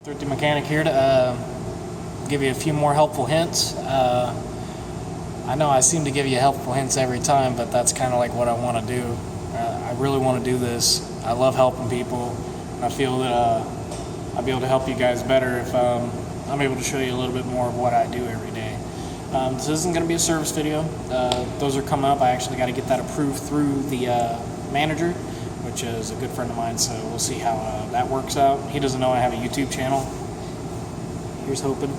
Thrifty Mechanic here to give you a few more helpful hints. I know I seem to give you helpful hints every time, but that's kind of like what I want to do. I really want to do this. I love helping people. I feel that I'll be able to help you guys better if I'm able to show you a little bit more of what I do every day. This isn't going to be a service video. Those are coming up. I actually got to get that approved through the manager, which is a good friend of mine, so we'll see how that works out. He doesn't know I have a YouTube channel. Here's hoping.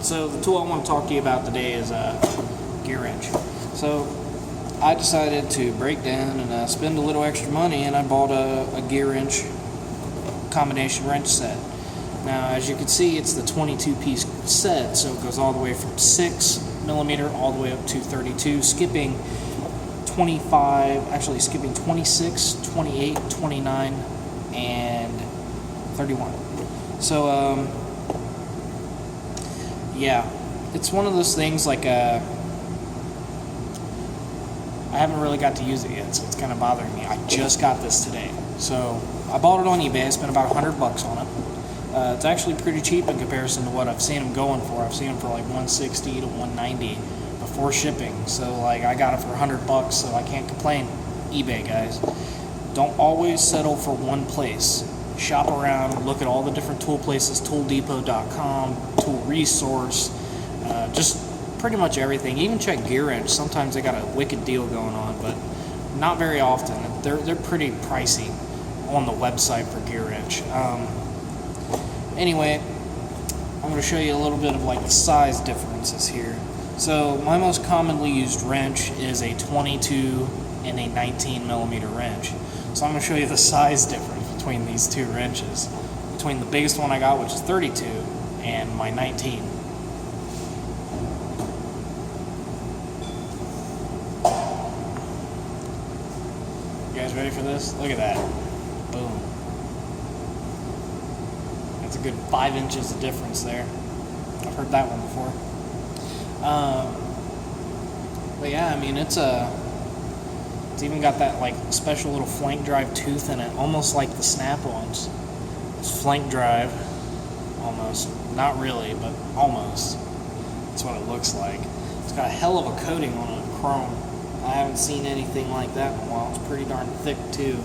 So the tool I want to talk to you about today is Gearwrench. So I decided to break down and spend a little extra money, and I bought a Gearwrench combination wrench set. Now, as you can see, it's the 22-piece set, so it goes all the way from 6mm all the way up to 32, skipping 25, actually skipping 26, 28, 29, and 31. So, yeah, it's one of those things like, I haven't really got to use it yet, so it's kind of bothering me. I just got this today. So, I bought it on eBay. I spent about $100 on it. It's actually pretty cheap in comparison to what I've seen them going for. I've seen them for like $160 to $190 before shipping. So like I got it for $100, so I can't complain. eBay, guys. Don't always settle for one place. Shop around, look at all the different tool places, tooldepot.com, Tool Resource, just pretty much everything. Even check Gearwrench. Sometimes they got a wicked deal going on, but not very often. They're pretty pricey on the website for Gearwrench. Anyway, I'm going to show you a little bit of like the size differences here. So my most commonly used wrench is a 22 and a 19mm wrench. So I'm going to show you the size difference between these two wrenches, between the biggest one I got, which is 32, and my 19. You guys ready for this? Look at that. Boom. That's a good 5 inches of difference there. I've heard that one before. But yeah, I mean, it's even got that like special little flank drive tooth in it, almost like the Snap-ons. It's flank drive, almost. Not really, but almost. That's what it looks like. It's got a hell of a coating on it, chrome. I haven't seen anything like that in a while. It's pretty darn thick too.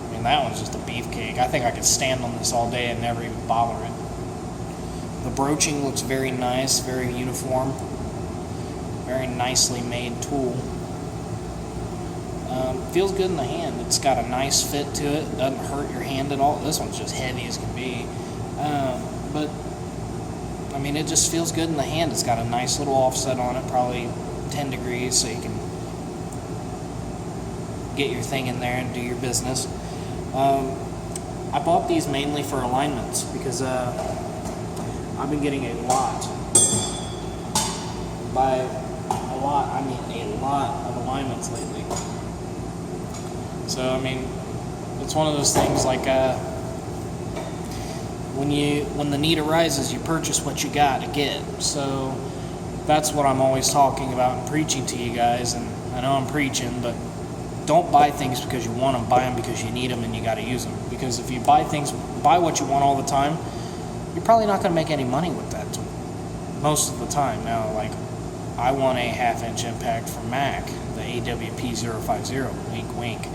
I mean, that one's just a beefcake. I think I could stand on this all day and never even bother it. The broaching looks very nice, very uniform. Very nicely made tool. Feels good in the hand. It's got a nice fit to it. Doesn't hurt your hand at all. This one's just heavy as can be. But, I mean, it just feels good in the hand. It's got a nice little offset on it, probably 10 degrees, so you can get your thing in there and do your business. I bought these mainly for alignments because I've been getting a lot. By a lot, I mean a lot of alignments lately. So, I mean, it's one of those things like when the need arises, you purchase what you got to get. So that's what I'm always talking about and preaching to you guys. And I know I'm preaching, but don't buy things because you want them. Buy them because you need them and you got to use them. Because if you buy what you want all the time, you're probably not going to make any money with that tool most of the time. Now, like, I want a 1/2-inch impact from Mac, the AWP050, wink wink.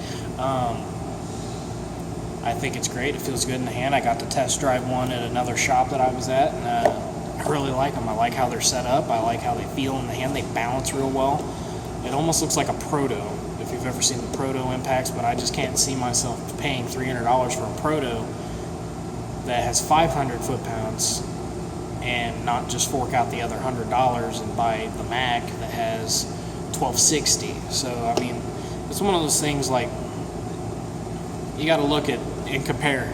I think it's great. It feels good in the hand. I got to test drive one at another shop that I was at, and I really like them. I like how they're set up. I like how they feel in the hand. They balance real well. It almost looks like a Proto, if you've ever seen the Proto impacts, but I just can't see myself paying $300 for a Proto that has 500 foot-pounds and not just fork out the other $100 and buy the Mac that has 1260. So, I mean, it's one of those things like you got to look at and compare.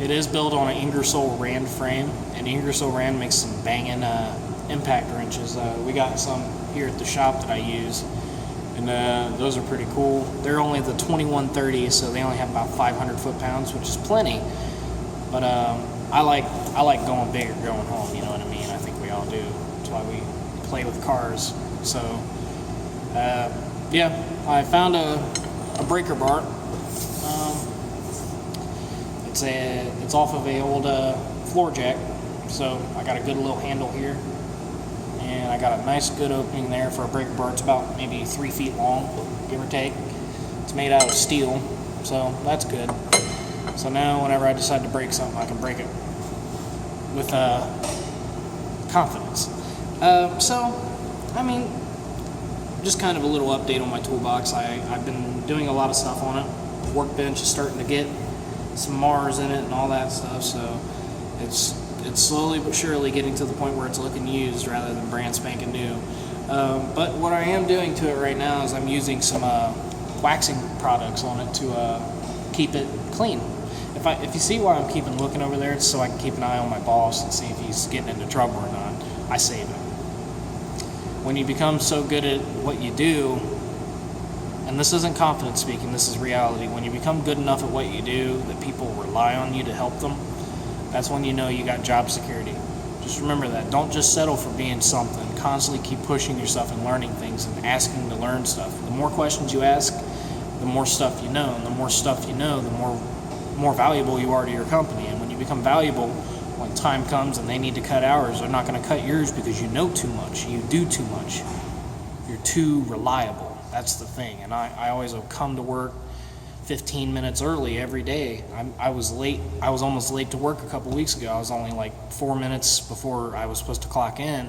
It is built on an Ingersoll Rand frame, and Ingersoll Rand makes some banging impact wrenches. We got some here at the shop that I use, and those are pretty cool. They're only the 2130, so they only have about 500 foot-pounds, which is plenty. But I like going big or going home. You know what I mean? I think we all do. That's why we play with cars. So yeah, I found a breaker bar. It's off of a old floor jack, so I got a good little handle here, and I got a nice good opening there for a breaker bar. It's about maybe 3 feet long, give or take. It's made out of steel, so that's good. So now whenever I decide to break something, I can break it with confidence. Just kind of a little update on my toolbox. I've been doing a lot of stuff on it. Workbench is starting to get some Mars in it and all that stuff, so it's slowly but surely getting to the point where it's looking used rather than brand spanking new. But what I am doing to it right now is I'm using some waxing products on it to keep it clean. If you see why I'm keeping looking over there, it's so I can keep an eye on my boss and see if he's getting into trouble or not. I save him. When you become so good at what you do, and this isn't confidence speaking, this is reality, when you become good enough at what you do that people rely on you to help them, that's when you know you got job security. Just remember that. Don't just settle for being something. Constantly keep pushing yourself and learning things and asking to learn stuff. The more questions you ask, the more stuff you know, and the more stuff you know, the more valuable you are to your company. And when you become valuable, when time comes and they need to cut hours, they're not going to cut yours because you know too much, you do too much, you're too reliable. That's the thing. And I always will come to work 15 minutes early every day. I was almost late to work a couple weeks ago. I was only like 4 minutes before I was supposed to clock in,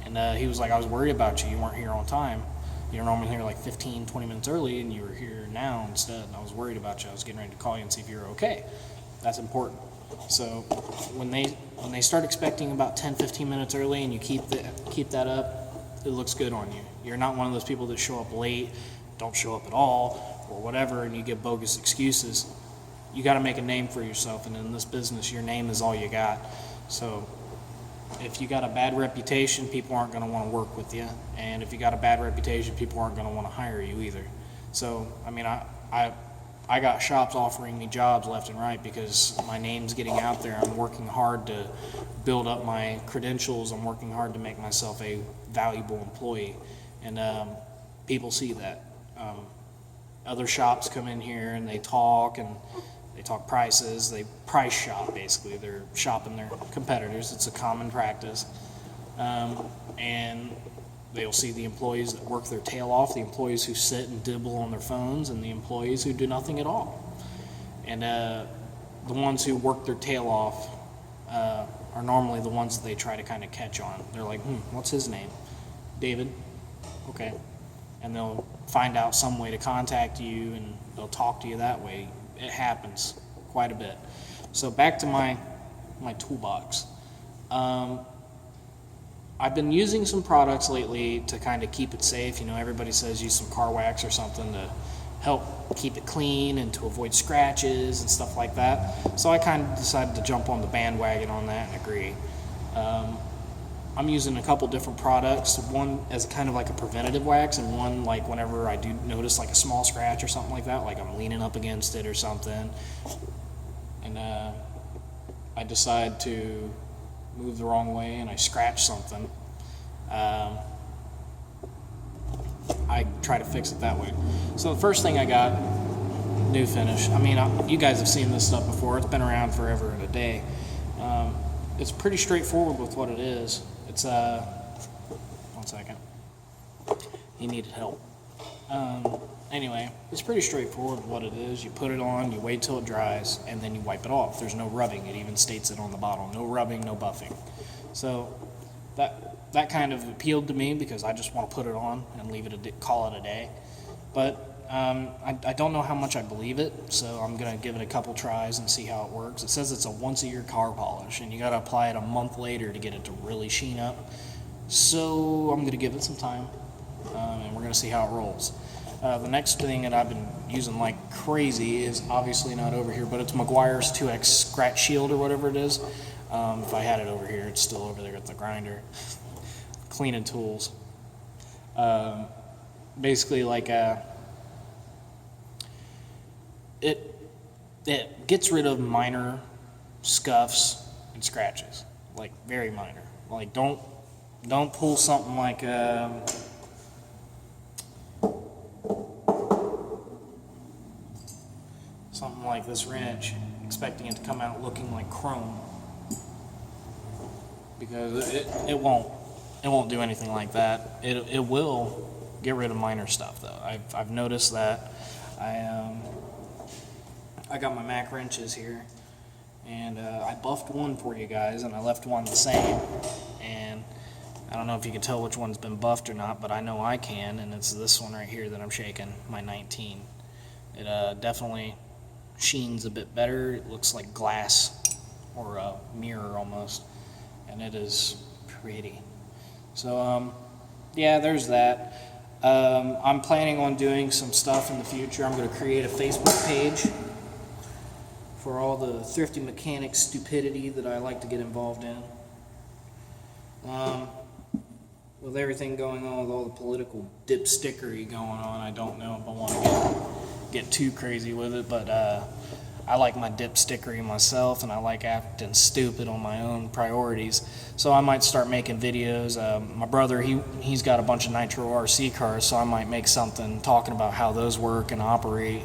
and he was like, I was worried about you weren't here on time. You're normally here like 15, 20 minutes early, and you were here now instead, and I was worried about you. I was getting ready to call you and see if you were okay. That's important. So when they start expecting about 10, 15 minutes early and you keep that up, it looks good on you. You're not one of those people that show up late, don't show up at all, or whatever, and you give bogus excuses. You got to make a name for yourself, and in this business, your name is all you got. So if you got a bad reputation, people aren't going to want to work with you, and if you got a bad reputation, people aren't going to want to hire you either. So, I got shops offering me jobs left and right because my name's getting out there. I'm working hard to build up my credentials. I'm working hard to make myself a valuable employee, and people see that. Other shops come in here and they talk prices. They price shop, basically. They're shopping their competitors. It's a common practice. And they'll see the employees that work their tail off, the employees who sit and dibble on their phones, and the employees who do nothing at all. And the ones who work their tail off are normally the ones that they try to kind of catch on. They're like, what's his name? David? Okay. And they'll find out some way to contact you, and they'll talk to you that way. It happens quite a bit. So back to my toolbox. I've been using some products lately to kind of keep it safe. Everybody says use some car wax or something to help keep it clean and to avoid scratches and stuff like that. So I kind of decided to jump on the bandwagon on that and agree. I'm using a couple different products, one as kind of like a preventative wax, and one like whenever I do notice like a small scratch or something like that, like I'm leaning up against it or something, and I decide to move the wrong way and I scratch something, I try to fix it that way. So the first thing I got, new finish. You guys have seen this stuff before. It's been around forever and a day. It's pretty straightforward with what it is. It's one second. He needed help. Anyway, it's pretty straightforward what it is. You put it on, you wait till it dries, and then you wipe it off. There's no rubbing. It even states it on the bottle. No rubbing, no buffing. So that kind of appealed to me because I just want to put it on and leave it call it a day. But I don't know how much I believe it, so I'm going to give it a couple tries and see how it works. It says it's a once-a-year car polish, and you got to apply it a month later to get it to really sheen up. So I'm going to give it some time, and we're going to see how it rolls. The next thing that I've been using like crazy is obviously not over here, but it's Meguiar's 2X Scratch Shield or whatever it is. If I had it over here, it's still over there at the grinder. Cleaning tools. Basically like it gets rid of minor scuffs and scratches, like very minor. Like don't pull something like this wrench expecting it to come out looking like chrome, because it won't do anything like that. It will get rid of minor stuff though. I've noticed that. I got my Mac wrenches here, and I buffed one for you guys, and I left one the same. And I don't know if you can tell which one's been buffed or not, but I know I can, and it's this one right here that I'm shaking, my 19. It definitely sheens a bit better. It looks like glass or a mirror almost, and it is pretty. So yeah, there's that. I'm planning on doing some stuff in the future. I'm going to create a Facebook page for all the Thrifty mechanic stupidity that I like to get involved in. With everything going on, with all the political dipstickery going on, I don't know if I want to get too crazy with it, but I like my dipstickery myself, and I like acting stupid on my own priorities. So I might start making videos. My brother, he's got a bunch of nitro RC cars, so I might make something talking about how those work and operate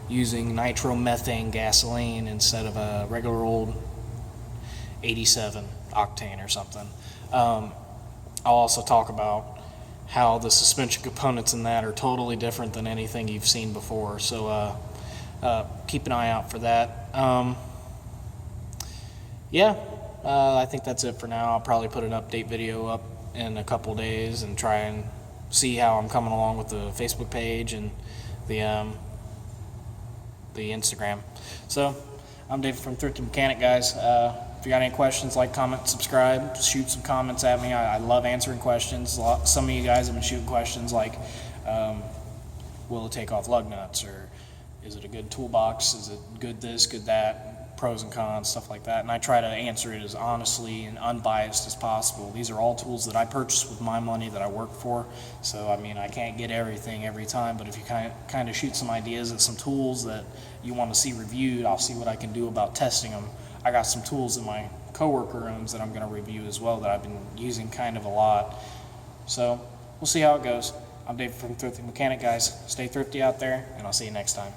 using nitromethane gasoline instead of a regular old 87 octane or something. I'll also talk about how the suspension components in that are totally different than anything you've seen before. So keep an eye out for that. Yeah, I think that's it for now. I'll probably put an update video up in a couple days and try and see how I'm coming along with the Facebook page and the Instagram. So I'm David from Thrifty Mechanic, guys. If you got any questions, like, comment, subscribe, shoot some comments at me. I love answering questions. Some of you guys have been shooting questions like, will it take off lug nuts, or is it a good toolbox, is it good this, good that, pros and cons, stuff like that. And I try to answer it as honestly and unbiased as possible. These are all tools that I purchased with my money that I work for. So I mean, I can't get everything every time, but if you kind of shoot some ideas at some tools that you want to see reviewed, I'll see what I can do about testing them. I got some tools that my coworker owns that I'm going to review as well that I've been using kind of a lot. So we'll see how it goes. I'm David from Thrifty Mechanic, guys. Stay thrifty out there, and I'll see you next time.